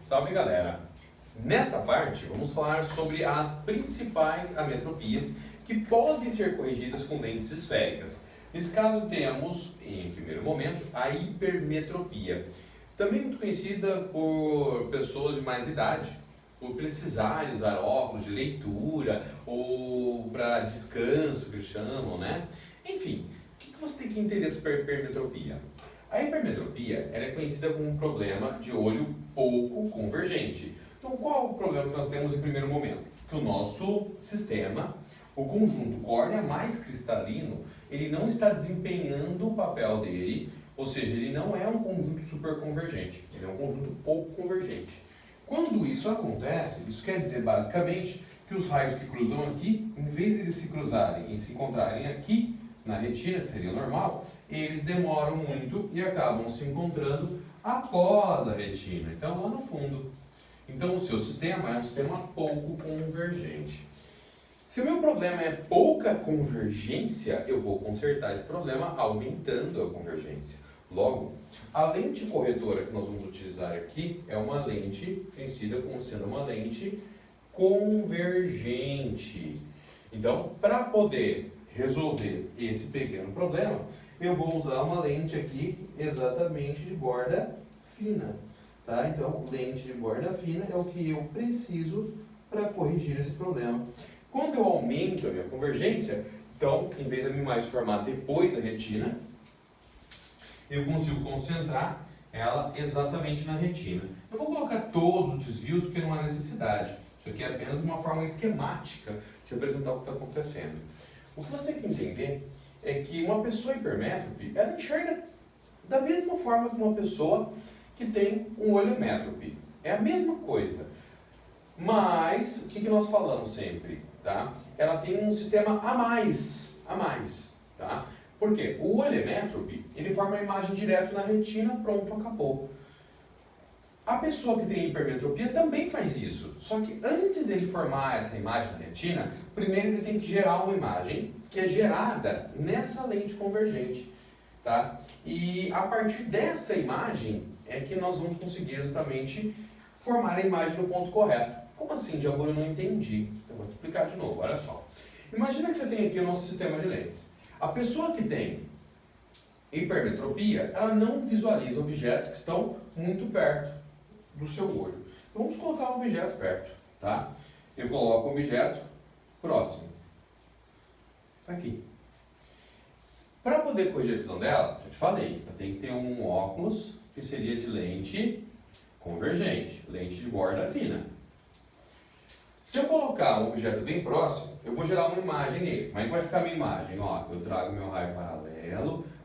Salve galera! Nesta parte vamos falar sobre as principais ametropias que podem ser corrigidas com lentes esféricas. Nesse caso temos, em primeiro momento, a hipermetropia, também muito conhecida por pessoas de mais idade, por precisarem usar óculos de leitura ou para descanso, que eles chamam, né? Enfim, o que você tem que entender sobre a hipermetropia? A hipermetropia ela é conhecida como um problema de olho pouco convergente. Então, qual é o problema que nós temos em primeiro momento? Que o nosso sistema, o conjunto córnea mais cristalino, ele não está desempenhando o papel dele, ou seja, ele não é um conjunto superconvergente, ele é um conjunto pouco convergente. Quando isso acontece, isso quer dizer basicamente que os raios que cruzam aqui, em vez de eles se cruzarem e se encontrarem aqui na retina, que seria normal, eles demoram muito e acabam se encontrando após a retina, então lá no fundo. Então o seu sistema é um sistema pouco convergente. Se o meu problema é pouca convergência, eu vou consertar esse problema aumentando a convergência. Logo, a lente corretora que nós vamos utilizar aqui é uma lente conhecida como sendo uma lente convergente. Então, para poder resolver esse pequeno problema, eu vou usar uma lente aqui exatamente de borda fina. Tá? Então, lente de borda fina é o que eu preciso para corrigir esse problema. Quando eu aumento a minha convergência, então, em vez da minha imagem formar depois da retina, eu consigo concentrar ela exatamente na retina. Eu vou colocar todos os desvios porque não há necessidade. Isso aqui é apenas uma forma esquemática de apresentar o que está acontecendo. O que você tem que entender é que uma pessoa hipermétrope, ela enxerga da mesma forma que uma pessoa que tem um olho métrope. É a mesma coisa. Mas, o que nós falamos sempre? Tá? Ela tem um sistema a mais. Tá? Por quê? O olho métrope, ele forma a imagem direto na retina, pronto, acabou. A pessoa que tem hipermetropia também faz isso. Só que antes dele formar essa imagem na retina, primeiro ele tem que gerar uma imagem que é gerada nessa lente convergente. Tá? E a partir dessa imagem é que nós vamos conseguir exatamente formar a imagem no ponto correto. Como assim, Diogo? Eu não entendi. Eu vou te explicar de novo, olha só. Imagina que você tem aqui o nosso sistema de lentes. A pessoa que tem hipermetropia, ela não visualiza objetos que estão muito perto do seu olho. Então vamos colocar um objeto perto, tá? Eu coloco o objeto próximo. Aqui. Para poder corrigir a visão dela, já te falei, eu tenho que ter um óculos que seria de lente convergente, lente de borda fina. Se eu colocar um objeto bem próximo, eu vou gerar uma imagem nele. Como é que vai ficar a minha imagem? Ó, eu trago meu raio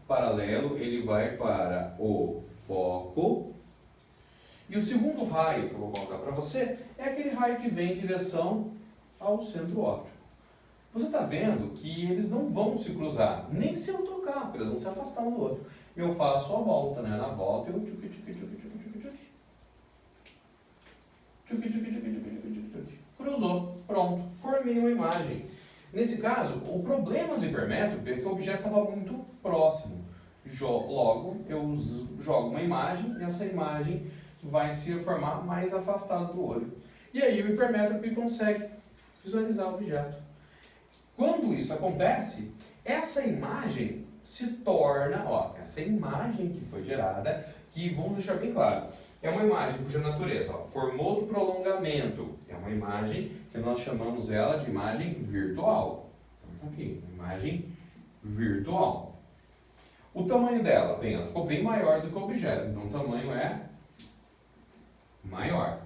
paralelo, ele vai para o foco. E o segundo raio que eu vou colocar para você é aquele raio que vem em direção ao centro óptico. Você está vendo que eles não vão se cruzar, nem se eu tocar, porque eles vão se afastar um do outro. Eu faço a volta, né? Na volta eu cruzou, pronto, formei uma imagem. Nesse caso, o problema do hipermétrope é que o objeto estava muito próximo. Logo, eu jogo uma imagem e essa imagem vai se formar mais afastado do olho. E aí o hipermétrope consegue visualizar o objeto. Quando isso acontece, essa imagem se torna, essa imagem que foi gerada, que vamos deixar bem claro, é uma imagem cuja natureza, formou do prolongamento, é uma imagem que nós chamamos ela de imagem virtual. Aqui, imagem virtual. O tamanho dela, bem, ela ficou bem maior do que o objeto, então o tamanho é maior.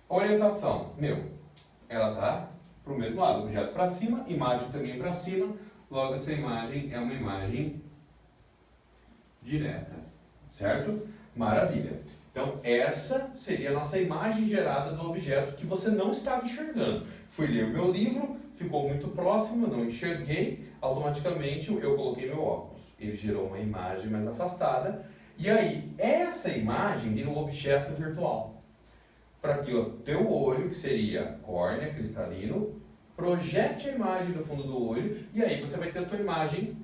A orientação, ela está para o mesmo lado, objeto para cima, imagem também para cima, logo essa imagem é uma imagem direta, certo? Maravilha. Então, essa seria a nossa imagem gerada do objeto que você não estava enxergando. Fui ler o meu livro, ficou muito próximo, não enxerguei, automaticamente eu coloquei meu óculos. Ele gerou uma imagem mais afastada, e aí essa imagem vira um objeto virtual. Para que o teu olho, que seria córnea, cristalino, projete a imagem do fundo do olho, e aí você vai ter a tua imagem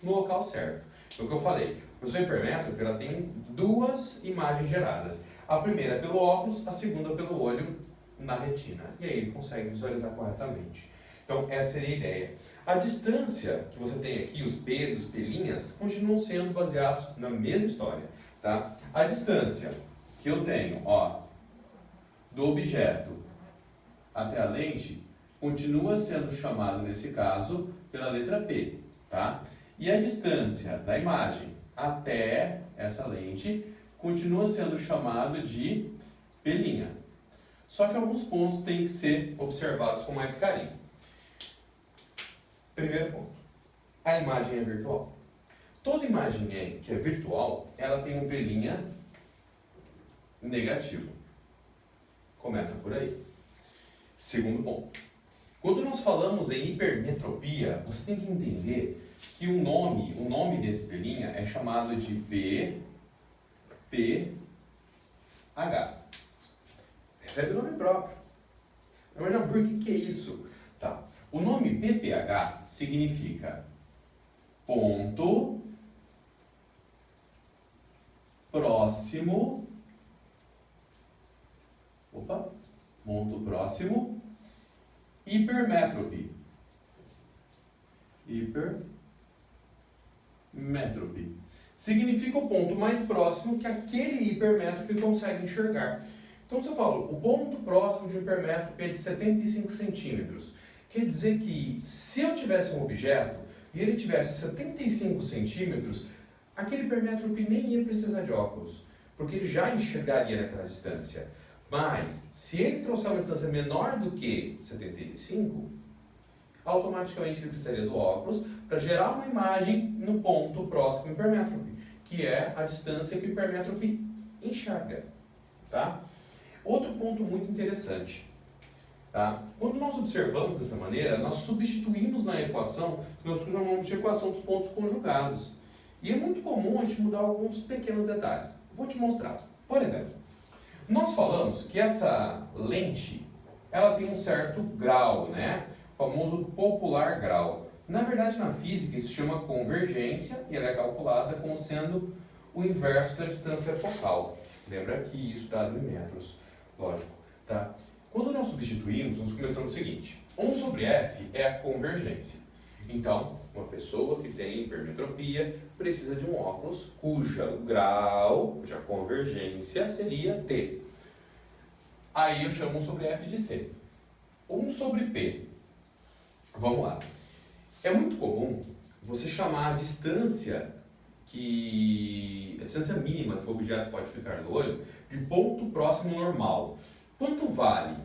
no local certo. É o que eu falei. A pessoa hipermétrope, ela tem duas imagens geradas. A primeira pelo óculos, a segunda pelo olho na retina. E aí ele consegue visualizar corretamente. Então, essa seria a ideia. A distância que você tem aqui, os pesos, pelinhas, continuam sendo baseados na mesma história. Tá? A distância que eu tenho, ó, do objeto até a lente, continua sendo chamado, nesse caso, pela letra P. Tá? E a distância da imagem até essa lente continua sendo chamado de pelinha. Só que alguns pontos têm que ser observados com mais carinho. Primeiro ponto, a imagem é virtual. Toda imagem que é virtual, ela tem um pelinha negativo. Começa por aí. Segundo ponto, quando nós falamos em hipermetropia, você tem que entender que o nome desse pelinha é chamado de PPH. Recebe o nome próprio. Mas já por que é isso? Tá. O nome PPH significa ponto próximo. Ponto próximo hipermétrope. Hipermétrope. Significa o ponto mais próximo que aquele hipermétrope consegue enxergar. Então, se eu falo, o ponto próximo de um hipermétrope é de 75 centímetros, quer dizer que se eu tivesse um objeto e ele tivesse 75 centímetros, aquele hipermétrope nem ia precisar de óculos, porque ele já enxergaria naquela distância. Mas, se ele trouxer uma distância menor do que 75, automaticamente ele precisaria do óculos para gerar uma imagem no ponto próximo ao hipermétrope, que é a distância que o hipermétrope enxerga. Tá? Outro ponto muito interessante. Tá? Quando nós observamos dessa maneira, nós substituímos na equação, que nós chamamos de equação dos pontos conjugados. E é muito comum a gente mudar alguns pequenos detalhes. Vou te mostrar. Por exemplo, nós falamos que essa lente, ela tem um certo grau, né? O famoso popular grau. Na verdade, na física, isso se chama convergência e ela é calculada como sendo o inverso da distância focal. Lembra que isso está em metros, lógico. Tá? Quando nós substituímos, nós começamos o seguinte. 1 sobre F é a convergência. Então, uma pessoa que tem hipermetropia precisa de um óculos cuja grau, cuja convergência seria T. Aí eu chamo 1 sobre F de C. 1 sobre P. Vamos lá. É muito comum você chamar a distância mínima que o objeto pode ficar no olho de ponto próximo normal. Quanto vale?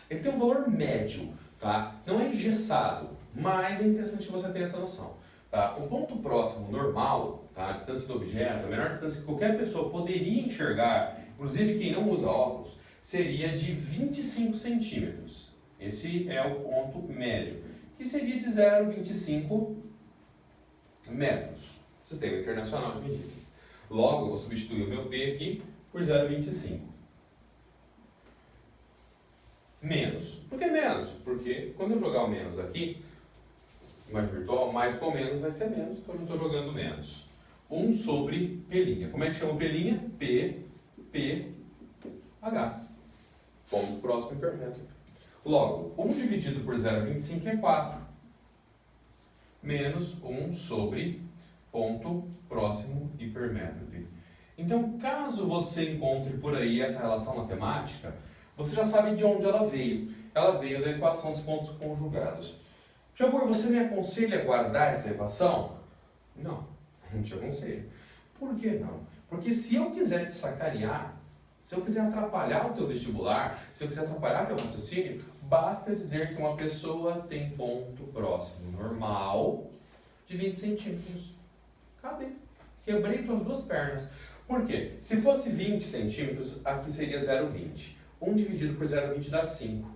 Ele tem um valor médio, tá? Não é engessado, mas é interessante você ter essa noção. Tá? O ponto próximo normal, tá? A distância do objeto, a menor distância que qualquer pessoa poderia enxergar, inclusive quem não usa óculos, seria de 25 centímetros. Esse é o ponto médio, que seria de 0,25 metros. Sistema Internacional de Medidas. Logo, eu vou substituir o meu P aqui por 0,25. Menos. Por que menos? Porque quando eu jogar o menos aqui, imagem virtual, mais com menos vai ser menos, então eu não estou jogando menos. 1 sobre pelinha. Como é que chama o pelinha? PPH. Ponto próximo hipermétrope. Logo, 1 dividido por 0,25 é 4. Menos 1 sobre ponto próximo hipermétrope. Então, caso você encontre por aí essa relação matemática, você já sabe de onde ela veio. Ela veio da equação dos pontos conjugados. Jabor, você me aconselha a guardar essa equação? Não, não te aconselho. Por que não? Porque se eu quiser te sacanear, se eu quiser atrapalhar o teu vestibular, se eu quiser atrapalhar teu raciocínio, basta dizer que uma pessoa tem ponto próximo normal de 20 centímetros. Acabei. Quebrei tuas duas pernas. Por quê? Se fosse 20 centímetros, aqui seria 0,20. 1 dividido por 0,20 dá 5.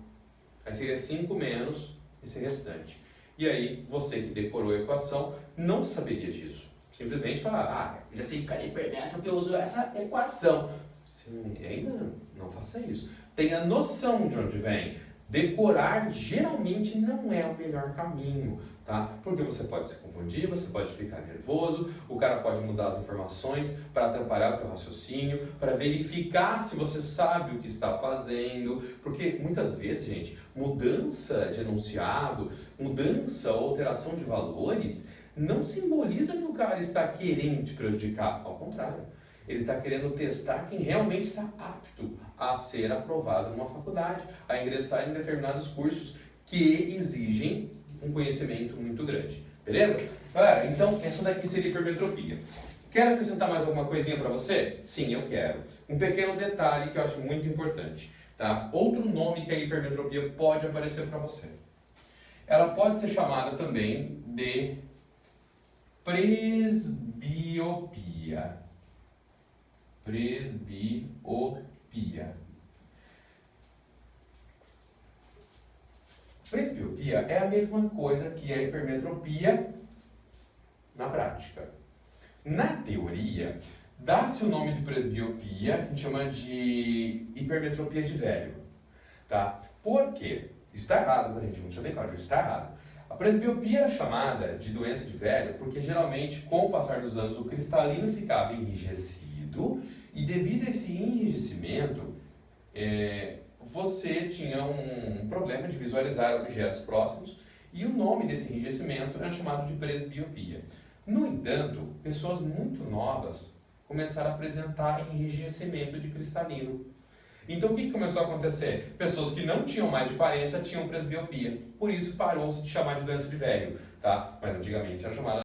Aí seria 5 menos esse restante. E aí, você que decorou a equação, não saberia disso. Simplesmente falar, eu já sei que cada hipermétrope eu uso essa equação. Sim, ainda não faça isso. Tenha noção de onde vem. Decorar geralmente não é o melhor caminho, tá? Porque você pode se confundir, você pode ficar nervoso, o cara pode mudar as informações para atrapalhar o teu raciocínio, para verificar se você sabe o que está fazendo, porque muitas vezes, gente, mudança de enunciado, mudança ou alteração de valores não simboliza que o cara está querendo te prejudicar, ao contrário. Ele está querendo testar quem realmente está apto a ser aprovado numa faculdade, a ingressar em determinados cursos que exigem um conhecimento muito grande. Beleza? Galera, então essa daqui seria hipermetropia. Quero acrescentar mais alguma coisinha para você? Sim, eu quero. Um pequeno detalhe que eu acho muito importante. Tá? Outro nome que a hipermetropia pode aparecer para você. Ela pode ser chamada também de presbiopia. Presbiopia. Presbiopia é a mesma coisa que a hipermetropia na prática. Na teoria, dá-se o nome de presbiopia, que a gente chama de hipermetropia de velho. Tá? Por quê? Isso está errado, tá, gente? Vamos deixar bem claro, isso está errado. A presbiopia é chamada de doença de velho porque geralmente, com o passar dos anos, o cristalino ficava enrijecido e devido a esse enrijecimento, você tinha um problema de visualizar objetos próximos e o nome desse enrijecimento é chamado de presbiopia. No entanto, pessoas muito novas começaram a apresentar enrijecimento de cristalino. Então o que começou a acontecer? Pessoas que não tinham mais de 40 tinham presbiopia. Por isso parou-se de chamar de doença de velho, tá? Mas antigamente era chamada